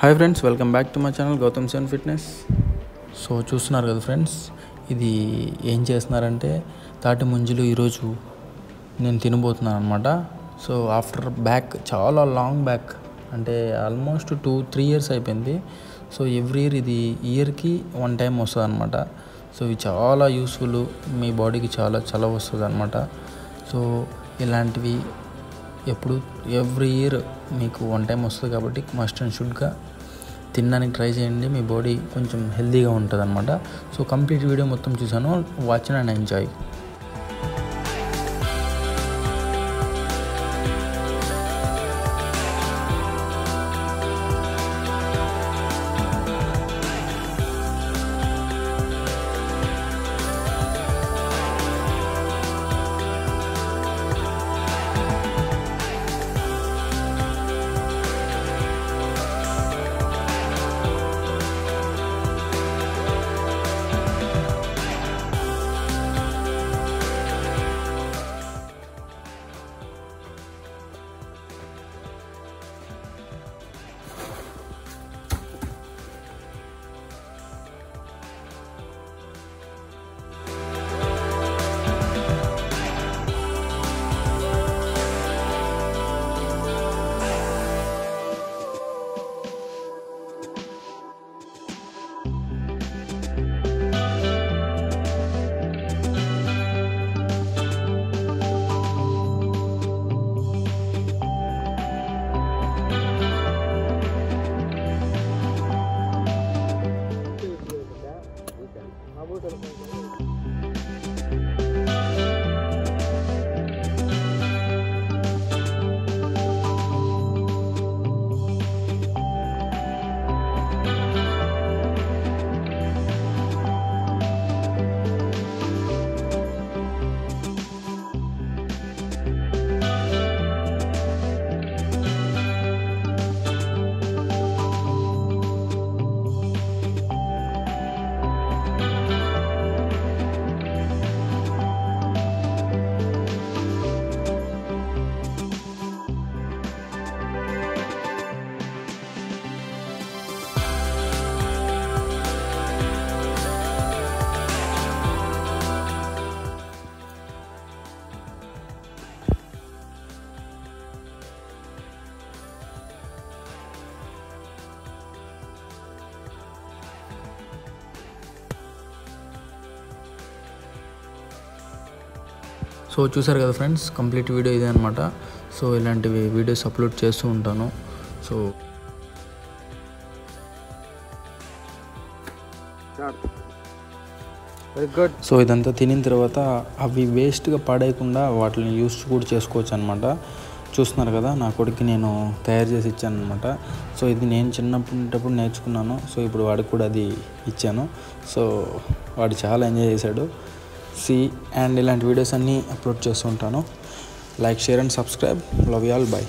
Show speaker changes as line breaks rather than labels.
Hi friends, welcome back to my channel Gautam Sen fitness. So చూస్తున్నారు కదా friends, ఇది ఏం చేస్తున్నారంటే తాటి ముంజలు ఈరోజు నేను తినబోతున్నాను అనమాట. సో ఆఫ్టర్ బ్యాక్, చాలా లాంగ్ బ్యాక్, అంటే ఆల్మోస్ట్ 2-3 years అయిపోయింది. సో ఎవ్రీ ఇయర్ ఇది ఇయర్కి 1 time వస్తుంది అనమాట. సో ఇవి చాలా యూస్ఫుల్, మీ బాడీకి చాలా చాలా వస్తుంది అనమాట. సో ఇలాంటివి ఎవ్రీ ఇయర్ మీకు 1 time వస్తుంది కాబట్టి మస్ట్ అండ్ షుడ్గా తినడానికి ట్రై చేయండి. మీ బాడీ కొంచెం హెల్తీగా ఉంటుంది అనమాట. సో కంప్లీట్ వీడియో మొత్తం చూసాను, వాచ్ అండ్ ఎంజాయ్. సో చూసారు కదా ఫ్రెండ్స్, కంప్లీట్ వీడియో ఇదే అనమాట. సో ఇలాంటివి వీడియోస్ అప్లోడ్ చేస్తూ ఉంటాను. సో ఇదంతా తినిన తర్వాత అవి వేస్ట్గా పడేయకుండా వాటిని యూస్ కూడా చేసుకోవచ్చు అనమాట. చూస్తున్నారు కదా, నా కొడుకు నేను తయారు చేసి ఇచ్చాను అనమాట. సో ఇది నేను చిన్నప్పుడు నేర్చుకున్నాను. సో ఇప్పుడు వాడికి కూడా అది ఇచ్చాను. సో వాడు చాలా ఎంజాయ్ చేశాడు. అండ్ ఇలాంటి వీడియోస్ అన్నీ అప్లోడ్ చేస్తూ ఉంటాను. Like, share and subscribe. Love you all. By.